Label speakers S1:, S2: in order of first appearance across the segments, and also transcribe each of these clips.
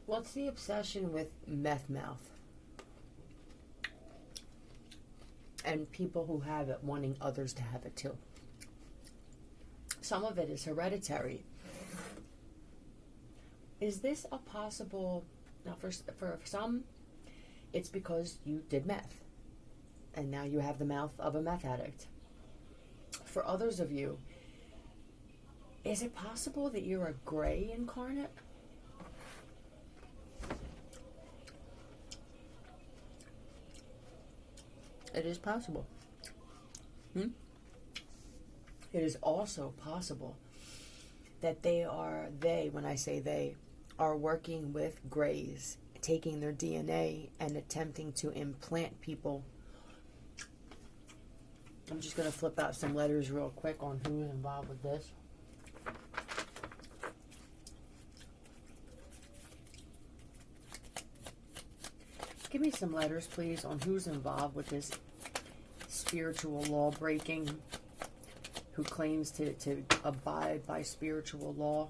S1: What's the obsession with meth mouth? And people who have it wanting others to have it too. Some of it is hereditary. Is this a possible... Now, for some, it's because you did meth. And now you have the mouth of a meth addict. For others of you, is it possible that you're a gray incarnate? It is possible. It is also possible that when I say they, are working with grays, taking their DNA and attempting to implant people. I'm just going to flip out some letters real quick on who's involved with this. Give me some letters, please, on who's involved with this spiritual law breaking, who claims to abide by spiritual law,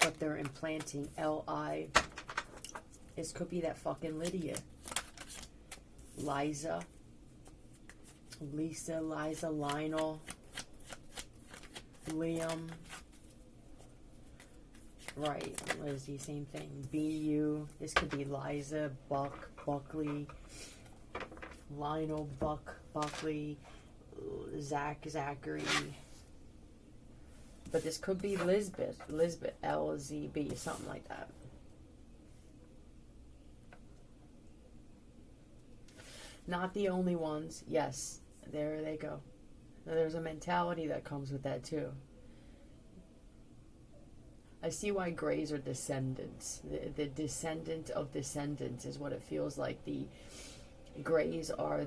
S1: but they're implanting L-I. This could be that fucking Lydia. Liza, Lionel, Liam. Right, Lizzie, same thing. B-U. This could be Liza, Buckley, Lionel, Buckley, Zachary. But this could be Lisbeth, L-Z-B, something like that. Not the only ones. Yes, there they go. Now, there's a mentality that comes with that too. I see why grays are descendants. The descendant of descendants is what it feels like. The grays are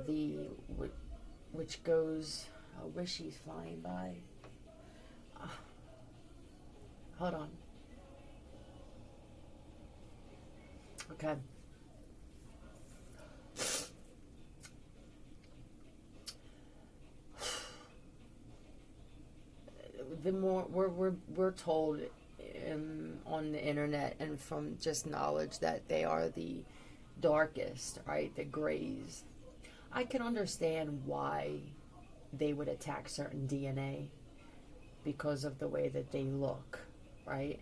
S1: which goes... I wish he's flying by. Hold on. Okay. The more we're told on the internet and from just knowledge that they are the darkest, right? The grays. I can understand why they would attack certain DNA because of the way that they look, right?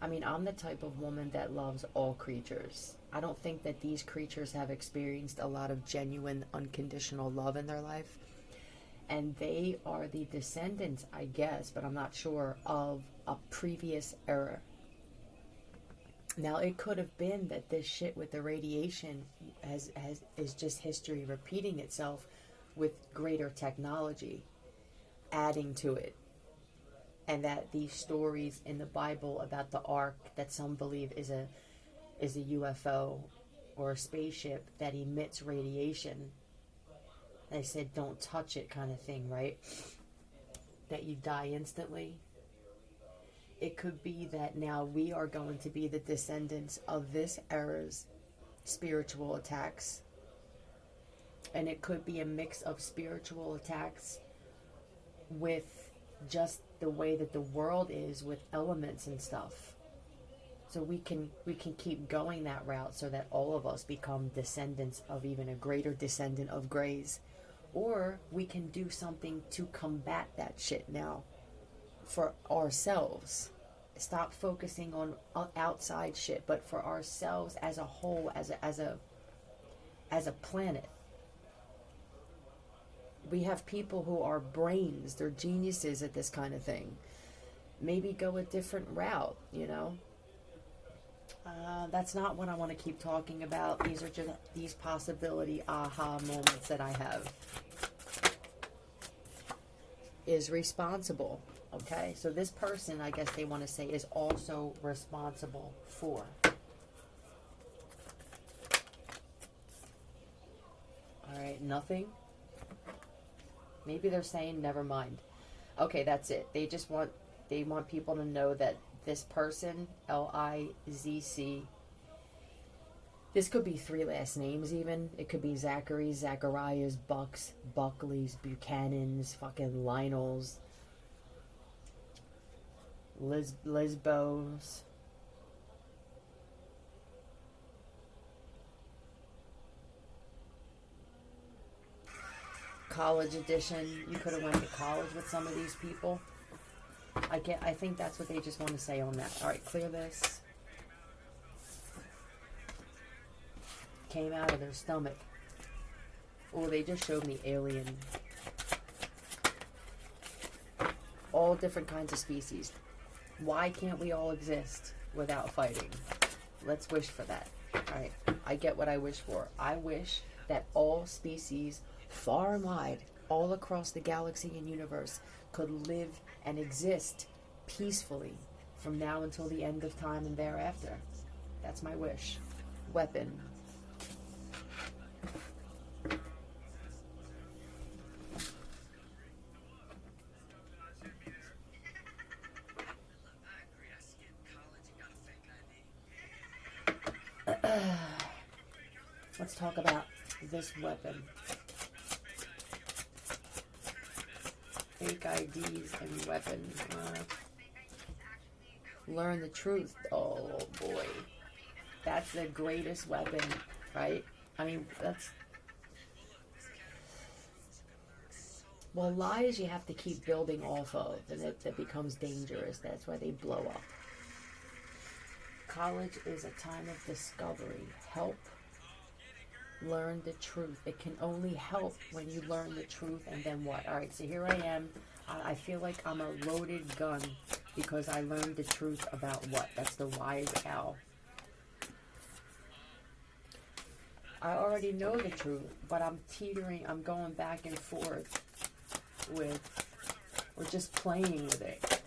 S1: I mean, I'm the type of woman that loves all creatures. I don't think that these creatures have experienced a lot of genuine, unconditional love in their life. And they are the descendants, I guess, but I'm not sure, of a previous era. Now, it could have been that this shit with the radiation is just history repeating itself with greater technology adding to it. And that these stories in the Bible about the ark that some believe is a UFO or a spaceship that emits radiation. They said don't touch it kind of thing, right? That you die instantly. It could be that now we are going to be the descendants of this era's spiritual attacks. And it could be a mix of spiritual attacks with just the way that the world is with elements and stuff. So we can keep going that route so that all of us become descendants of even a greater descendant of grays. Or we can do something to combat that shit now for ourselves. Stop focusing on outside shit, but for ourselves as a whole, as a planet. We have people who are brains, they're geniuses at this kind of thing. Maybe go a different route, you know? That's not what I want to keep talking about. These are just these possibility aha moments that I have. Is responsible, okay? So this person, I guess they want to say, is also responsible for. Alright, nothing. Maybe they're saying never mind. Okay, that's it. They want people to know that this person, L-I-Z-C, this could be 3 last names even. It could be Zachary, Zacharias, Bucks, Buckleys, Buchanans, fucking Lionels. Lisbos. College edition. You could have went to college with some of these people. I think that's what they just want to say on that. All right, clear this. Came out of their stomach. Oh, they just showed me alien. All different kinds of species. Why can't we all exist without fighting? Let's wish for that. All right, I get what I wish for. I wish that all species, far and wide, all across the galaxy and universe, could live and exist peacefully from now until the end of time and thereafter. That's my wish. Weapon. Let's talk about this weapon. Fake IDs and weapons. Learn the truth. Oh boy. That's the greatest weapon, right? I mean, that's... Well, lies you have to keep building off of, and that becomes dangerous. That's why they blow up. College is a time of discovery. Help learn the truth. It can only help when you learn the truth, and then what? All right, so here I am. I feel like I'm a loaded gun because I learned the truth about what? That's the wise owl. I already know the truth, but I'm teetering. I'm going back and forth with, or just playing with it.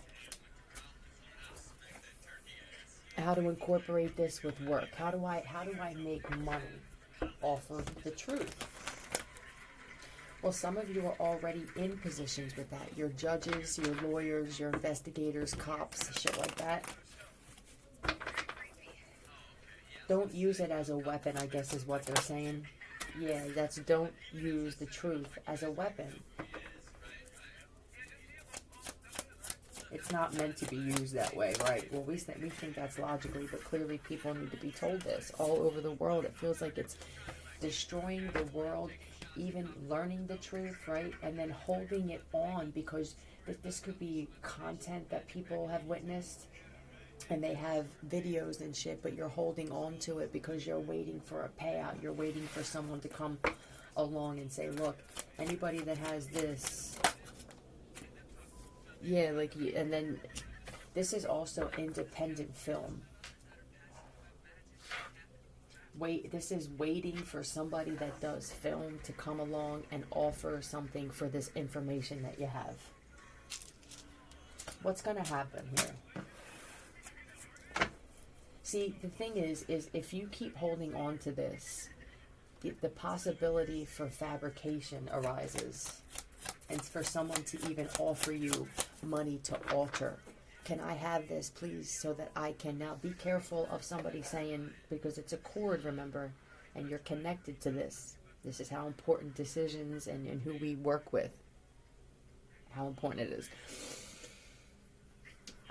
S1: How to incorporate this with work? How do I make money off of the truth? Well, some of you are already in positions with that. Your judges, your lawyers, your investigators, cops, shit like that. Don't use it as a weapon, I guess is what they're saying. Yeah, that's don't use the truth as a weapon. It's not meant to be used that way, right? Well, we think that's logically, but clearly people need to be told this. All over the world, it feels like it's destroying the world, even learning the truth, right? And then holding it on because this could be content that people have witnessed and they have videos and shit, but you're holding on to it because you're waiting for a payout. You're waiting for someone to come along and say, look, anybody that has this... Yeah, like, and then this is also independent film. This is waiting for somebody that does film to come along and offer something for this information that you have. What's going to happen here? See, the thing is if you keep holding on to this, the possibility for fabrication arises. And for someone to even offer you money to alter. Can I have this, please, so that I can now be careful of somebody saying, because it's a cord, remember, and you're connected to this. This is how important decisions and who we work with, how important it is.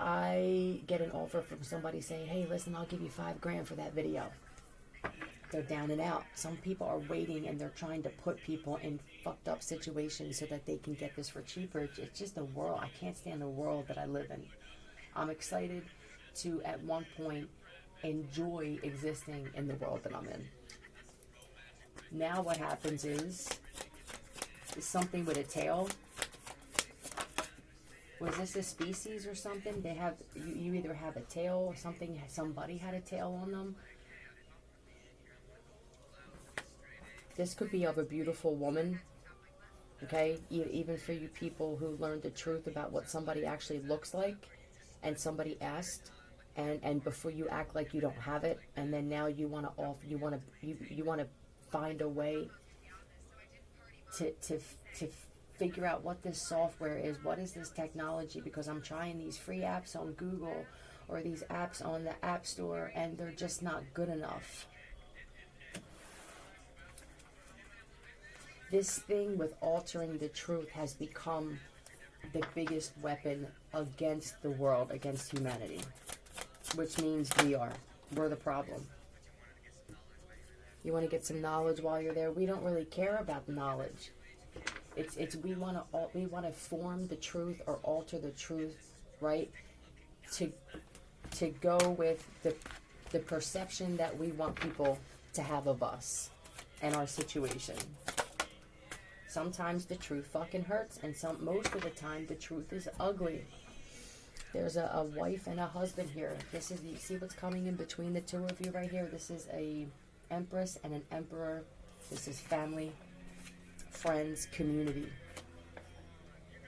S1: I get an offer from somebody saying, hey, listen, I'll give you $5,000 for that video. They're down and out. Some people are waiting and they're trying to put people in fucked up situations so that they can get this for cheaper. It's just the world. I can't stand the world that I live in. I'm excited to, at one point, enjoy existing in the world that I'm in. Now what happens is something with a tail. Was this a species or something? They have, you either have a tail or something, somebody had a tail on them. This could be of a beautiful woman, okay? Even for you people who learned the truth about what somebody actually looks like, and somebody asked, and before you act like you don't have it, and then now you want to find a way to figure out what this software is, what is this technology, because I'm trying these free apps on Google or these apps on the App Store, and they're just not good enough. This thing with altering the truth has become the biggest weapon against the world, against humanity, which means we're the problem. You want to get some knowledge while you're there? We don't really care about knowledge. It's we want to form the truth or alter the truth, right? To go with the perception that we want people to have of us and our situation. Sometimes the truth fucking hurts, and most of the time the truth is ugly. There's a wife and a husband here. You see what's coming in between the two of you right here? This is a empress and an emperor. This is family, friends, community.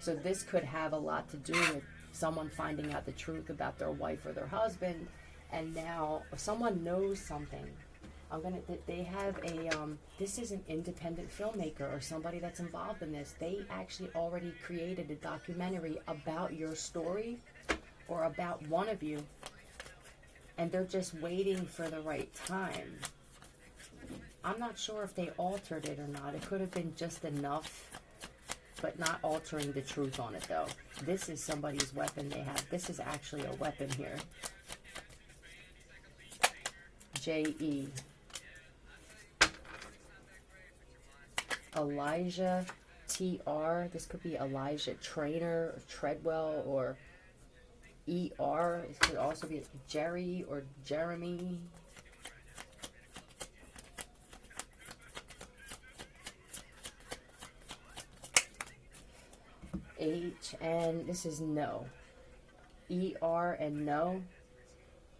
S1: So this could have a lot to do with someone finding out the truth about their wife or their husband, and now if someone knows something, they have this is an independent filmmaker or somebody that's involved in this. They actually already created a documentary about your story or about one of you, and they're just waiting for the right time. I'm not sure if they altered it or not. It could have been just enough, but not altering the truth on it, though. This is somebody's weapon they have. This is actually a weapon here. J.E. Elijah T.R. This could be Elijah Trainer, or Treadwell, or E.R. This could also be Jerry or Jeremy. H, and this is no. E-R and no.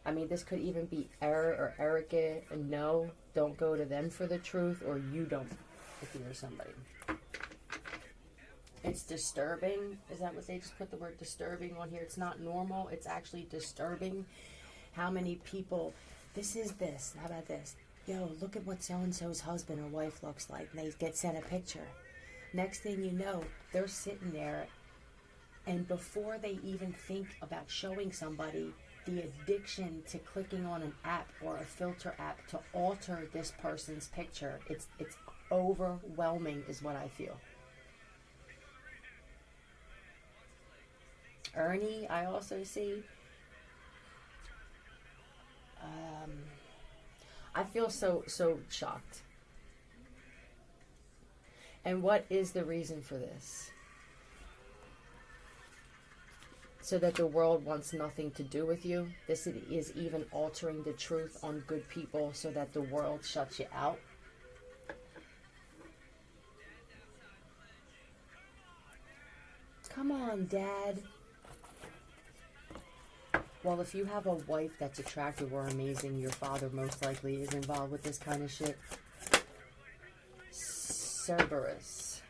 S1: I mean, this could even be error or Erica and no. Don't go to them for the truth, or you don't if you're somebody. It's disturbing. Is that what they just put the word disturbing on here? It's not normal. It's actually disturbing. How many people, this is this. How about this? Yo, look at what so-and-so's husband or wife looks like. And they get sent a picture. Next thing you know, they're sitting there, and before they even think about showing somebody, the addiction to clicking on an app or a filter app to alter this person's picture, it's overwhelming is what I feel. Ernie, I also see. I feel so shocked. And what is the reason for this? So that the world wants nothing to do with you. This is even altering the truth on good people so that the world shuts you out. Come on, Dad. Well, if you have a wife that's attractive or amazing, your father most likely is involved with this kind of shit. Cerberus.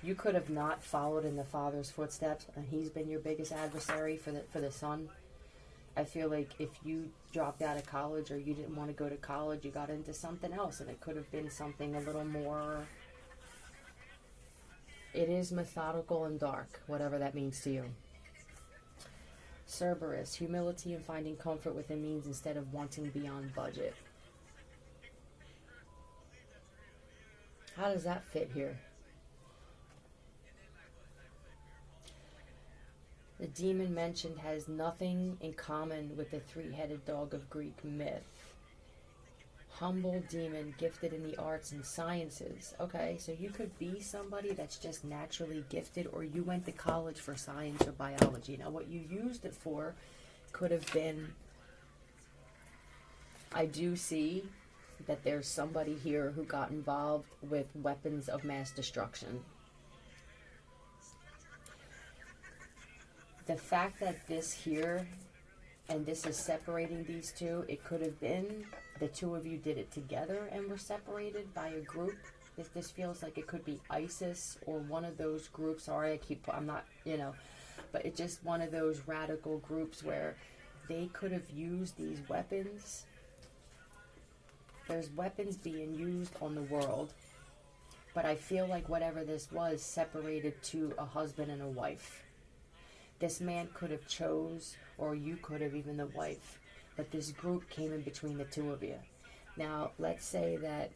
S1: You could have not followed in the father's footsteps, and he's been your biggest adversary for the son. I feel like if you dropped out of college or you didn't want to go to college, you got into something else, and it could have been something a little more. It is methodical and dark, whatever that means to you. Cerberus, humility and finding comfort within means instead of wanting beyond budget. How does that fit here? The demon mentioned has nothing in common with the three-headed dog of Greek myth. Humble demon gifted in the arts and sciences. Okay, so you could be somebody that's just naturally gifted, or you went to college for science or biology. Now, what you used it for could have been... I do see that there's somebody here who got involved with weapons of mass destruction. The fact that this here and this is separating these two, it could have been the two of you did it together and were separated by a group. This feels like it could be ISIS or one of those groups. Sorry, I'm not, but it's just one of those radical groups where they could have used these weapons. There's weapons being used on the world, but I feel like whatever this was separated to a husband and a wife. This man could have chose, or you could have, even the wife, but this group came in between the two of you. Now, let's say that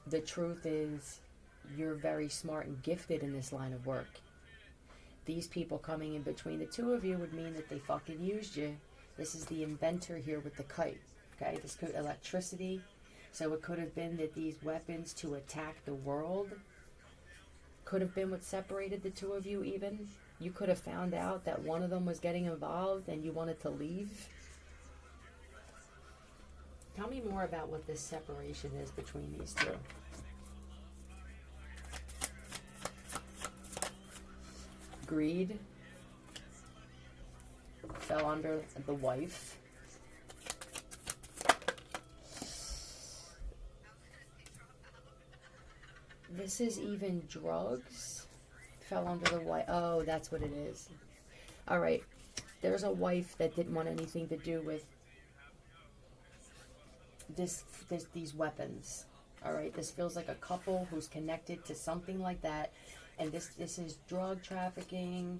S1: The truth is, you're very smart and gifted in this line of work. These people coming in between the two of you would mean that they fucking used you. This is the inventor here with the kite. Okay, this could electricity. So it could have been that these weapons to attack the world could have been what separated the two of you even. You could have found out that one of them was getting involved and you wanted to leave. Tell me more about what this separation is between these two. Greed fell under the wife. This is even drugs. Fell under the wife. Oh, that's what it is. All right. There's a wife that didn't want anything to do with these weapons. All right. This feels like a couple who's connected to something like that. And this is drug trafficking.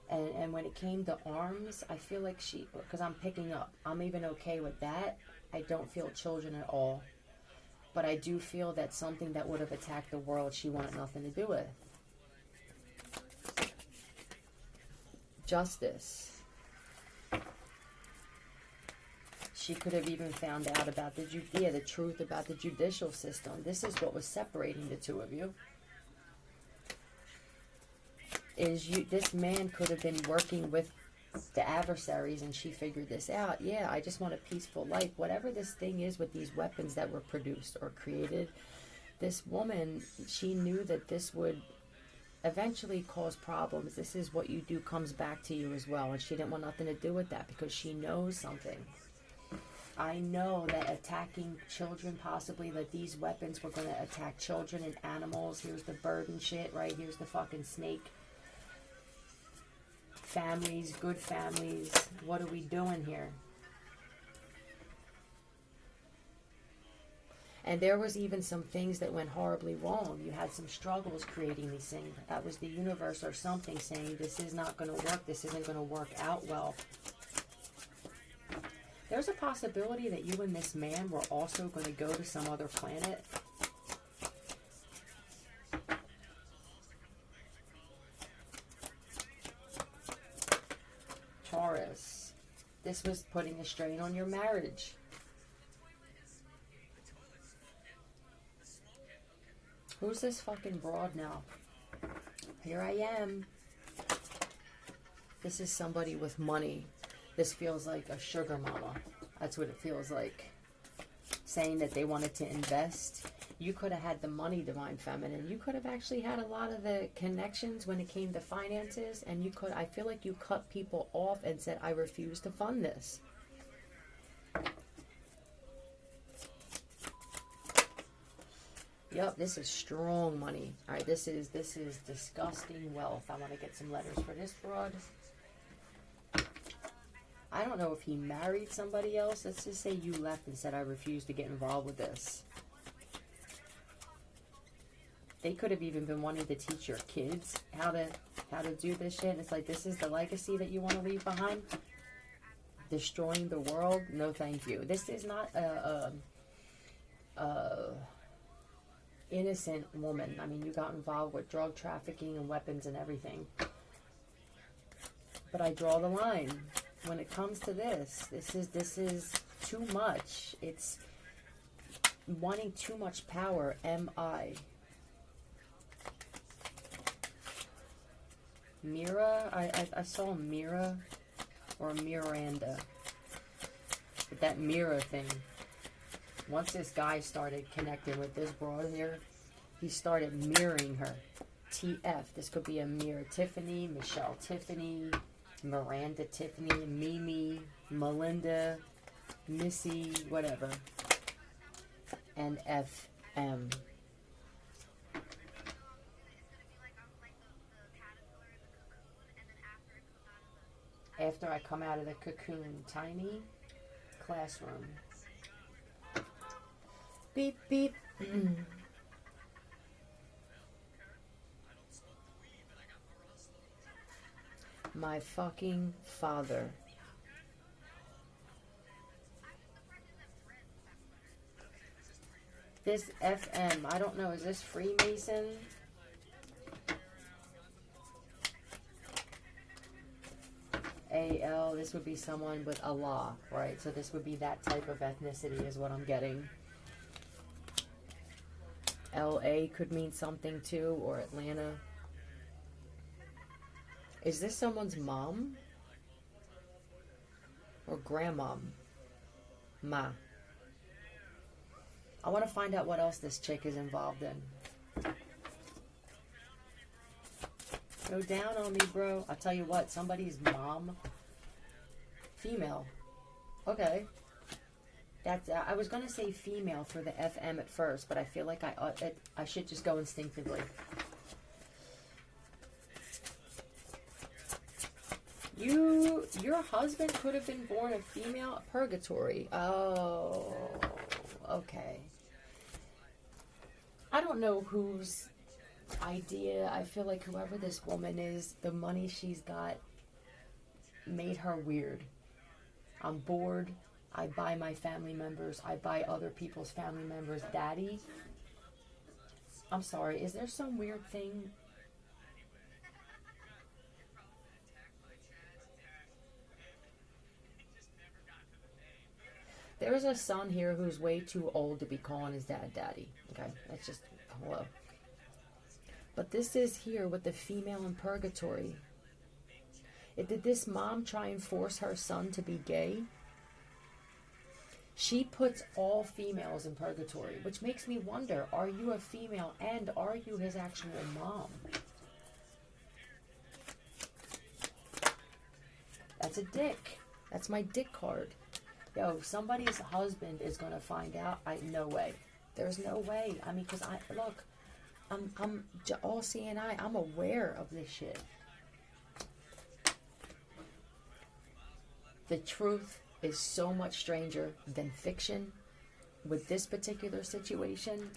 S1: And when it came to arms, I feel like because I'm picking up. I'm even okay with that. I don't feel children at all. But I do feel that something that would have attacked the world, she wanted nothing to do with. Justice. She could have even found out about the truth about the judicial system. This is what was separating the two of you. This man could have been working with the adversaries and she figured this out. Yeah, I just want a peaceful life. Whatever this thing is with these weapons that were produced or created, this woman, she knew that this would eventually cause problems. This is what you do comes back to you as well. And she didn't want nothing to do with that because she knows something. I know that attacking children, possibly that these weapons were going to attack children and animals. Here's the bird and shit, right? Here's the fucking snake. Families, good families. What are we doing here? And there was even some things that went horribly wrong. You had some struggles creating these things. That was the universe or something saying this is not going to work. This isn't going to work out well. There's a possibility that you and this man were also going to go to some other planet. Taurus. This was putting a strain on your marriage. Who's this fucking broad now? Here I am. This is somebody with money. This feels like a sugar mama. That's what it feels like. Saying that they wanted to invest. You could have had the money, Divine Feminine. You could have actually had a lot of the connections when it came to finances. And I feel like you cut people off and said, I refuse to fund this. Yep, this is strong money. All right, this is disgusting wealth. I want to get some letters for this broad. I don't know if he married somebody else. Let's just say you left and said, I refuse to get involved with this. They could have even been wanting to teach your kids how to do this shit. And it's like, this is the legacy that you want to leave behind? Destroying the world? No, thank you. This is not a innocent woman. I mean, you got involved with drug trafficking and weapons and everything. But I draw the line. When it comes to this is too much. It's wanting too much power. M.I. Mira, I saw Mira or Miranda. But that Mira thing. Once this guy started connecting with this broad here, he started mirroring her. TF. This could be a mirror. Tiffany, Michelle Tiffany, Miranda Tiffany, Mimi, Melinda, Missy, whatever. And FM. After I come out of the cocoon, tiny classroom. Beep, beep. My fucking father. This FM, I don't know, is this Freemason? AL, this would be someone with Allah, right? So this would be that type of ethnicity is what I'm getting. LA could mean something too, or Atlanta. Is this someone's mom? Or grandmom? Ma. I want to find out what else this chick is involved in. Go down on me, bro. I'll tell you what, somebody's mom. Female. Okay. That's. I was gonna say female for the FM at first, but I feel like I should just go instinctively. Your husband could have been born a female. Purgatory. Oh, okay. I don't know whose idea. I feel like whoever this woman is, the money she's got made her weird. I'm bored. I buy my family members. I buy other people's family members. Daddy. I'm sorry. Is there some weird thing? There's a son here who's way too old to be calling his dad daddy. Okay, that's just hello. But this is here with the female in purgatory. Did this mom try and force her son to be gay? She puts all females in purgatory, which makes me wonder, are you a female and are you his actual mom? That's a dick. That's my dick card. Yo, somebody's husband is going to find out. No way. There's no way. I mean, because look, I'm all CNI. I'm aware of this shit. The truth is so much stranger than fiction. With this particular situation,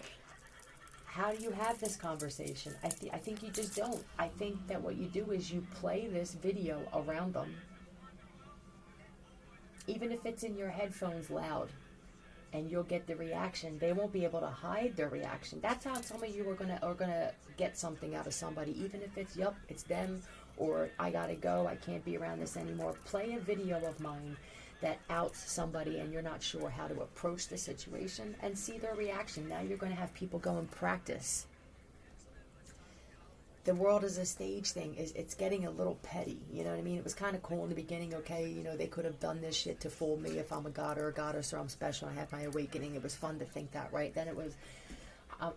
S1: how do you have this conversation? I think you just don't. I think that what you do is you play this video around them, even if it's in your headphones loud, and you'll get the reaction. They won't be able to hide their reaction. That's how some of you are gonna get something out of somebody, even if it's yup, it's them, or I gotta go, I can't be around this anymore. Play a video of mine that outs somebody and you're not sure how to approach the situation and see their reaction. Now you're going to have people go and practice. The world is a stage thing. It's getting a little petty, you know what I mean? It was kind of cool in the beginning, okay, you know, they could have done this shit to fool me if I'm a god or a goddess or I'm special, I have my awakening. It was fun to think that, right? Then it was,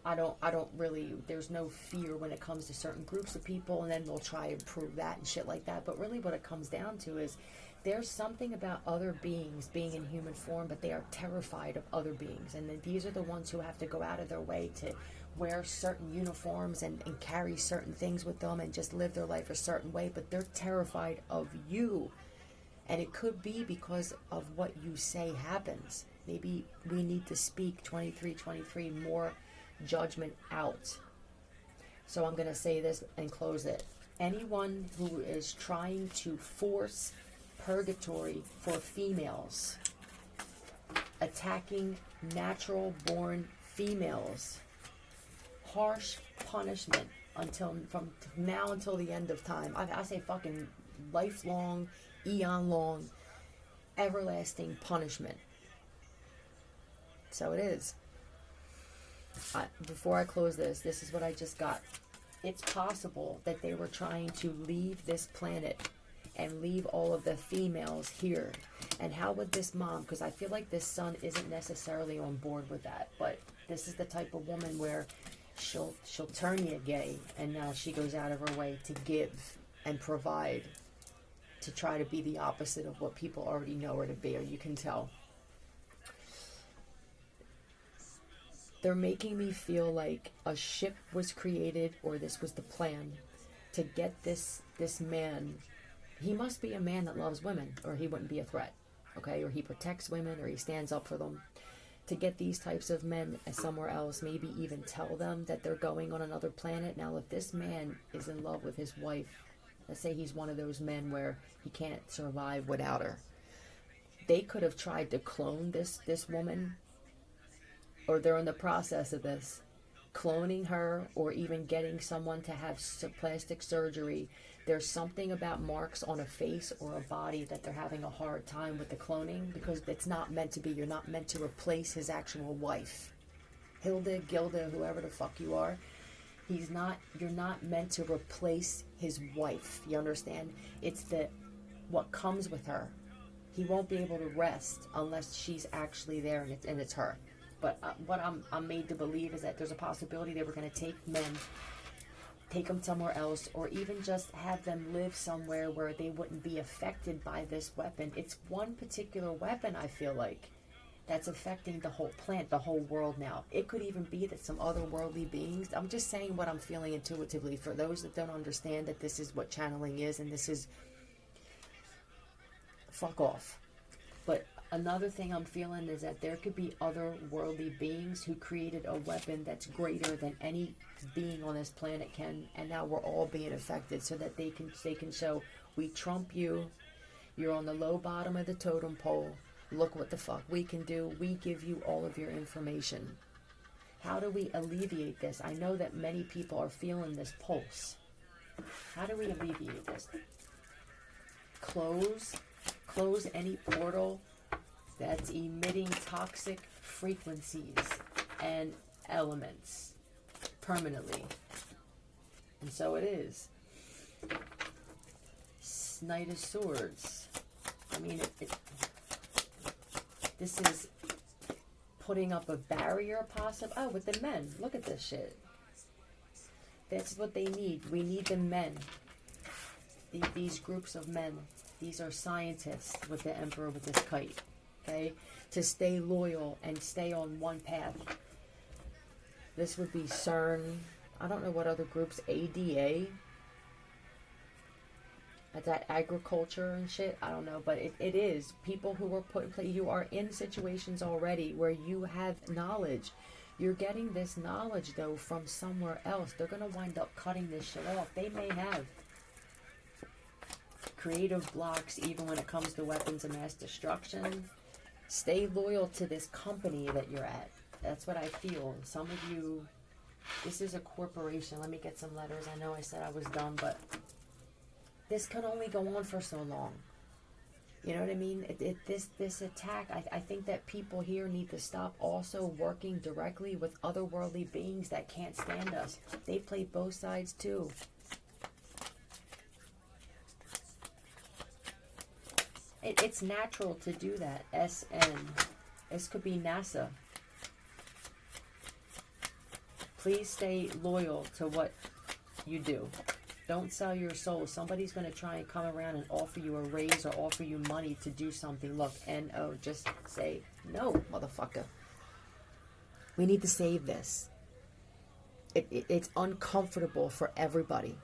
S1: I don't really, there's no fear when it comes to certain groups of people, and then they'll try and prove that and shit like that. But really what it comes down to is there's something about other beings being in human form, but they are terrified of other beings. And then these are the ones who have to go out of their way to wear certain uniforms and carry certain things with them and just live their life a certain way. But they're terrified of you. And it could be because of what you say happens. Maybe we need to speak 2323 more judgment out. So I'm going to say this and close it. Anyone who is trying to force purgatory for females, attacking natural born females, harsh punishment from now until the end of time. I say fucking lifelong, eon long, everlasting punishment. So it is. Before I close this is what I just got. It's possible that they were trying to leave this planet and leave all of the females here. And how would this mom, because I feel like this son isn't necessarily on board with that, but this is the type of woman where she'll turn you gay, and now she goes out of her way to give and provide, to try to be the opposite of what people already know her to be, or you can tell. They're making me feel like a ship was created, or this was the plan, to get this man. He must be a man that loves women, or he wouldn't be a threat, okay? Or he protects women, or he stands up for them. To get these types of men somewhere else, maybe even tell them that they're going on another planet. Now, if this man is in love with his wife, let's say he's one of those men where he can't survive without her, they could have tried to clone this woman or they're in the process of this, cloning her, or even getting someone to have plastic surgery. There's something about marks on a face or a body that they're having a hard time with the cloning, because it's not meant to be. You're not meant to replace his actual wife. Hilda, Gilda, whoever the fuck you are. You're not meant to replace his wife. You understand? It's what comes with her. He won't be able to rest unless she's actually there and it's her. But what I'm made to believe is that there's a possibility they were going to take men, take them somewhere else, or even just have them live somewhere where they wouldn't be affected by this weapon. It's one particular weapon, I feel like, that's affecting the whole planet, the whole world now. It could even be that some otherworldly beings, I'm just saying what I'm feeling intuitively for those that don't understand that this is what channeling is, and this is fuck off. But another thing I'm feeling is that there could be otherworldly beings who created a weapon that's greater than any being on this planet can, and now we're all being affected, so that they can show, we trump you, you're on the low bottom of the totem pole, look what the fuck we can do, we give you all of your information. How do we alleviate this? I know that many people are feeling this pulse. How do we alleviate this? Close any portal that's emitting toxic frequencies and elements permanently. And so it is. Knight of Swords. I mean, this is putting up a barrier, possible. Oh, with the men. Look at this shit. That's what they need. We need the men. These groups of men. These are scientists with the Emperor with this kite. Okay? To stay loyal and stay on one path. This would be CERN. I don't know what other groups. ADA. At that agriculture and shit. I don't know. But it is. People who are put in place. You are in situations already where you have knowledge. You're getting this knowledge, though, from somewhere else. They're going to wind up cutting this shit off. They may have creative blocks, even when it comes to weapons of mass destruction. Stay loyal to this company that you're at. That's what I feel. Some of you, this is a corporation. Let me get some letters. I know I said I was done, but this can only go on for so long. You know what I mean? This attack, I think that people here need to stop also working directly with otherworldly beings that can't stand us. They play both sides too. It's natural to do that. SN. This could be NASA. Please stay loyal to what you do. Don't sell your soul. Somebody's going to try and come around and offer you a raise or offer you money to do something. Look, NO, just say, no, motherfucker. We need to save this. It's uncomfortable for everybody.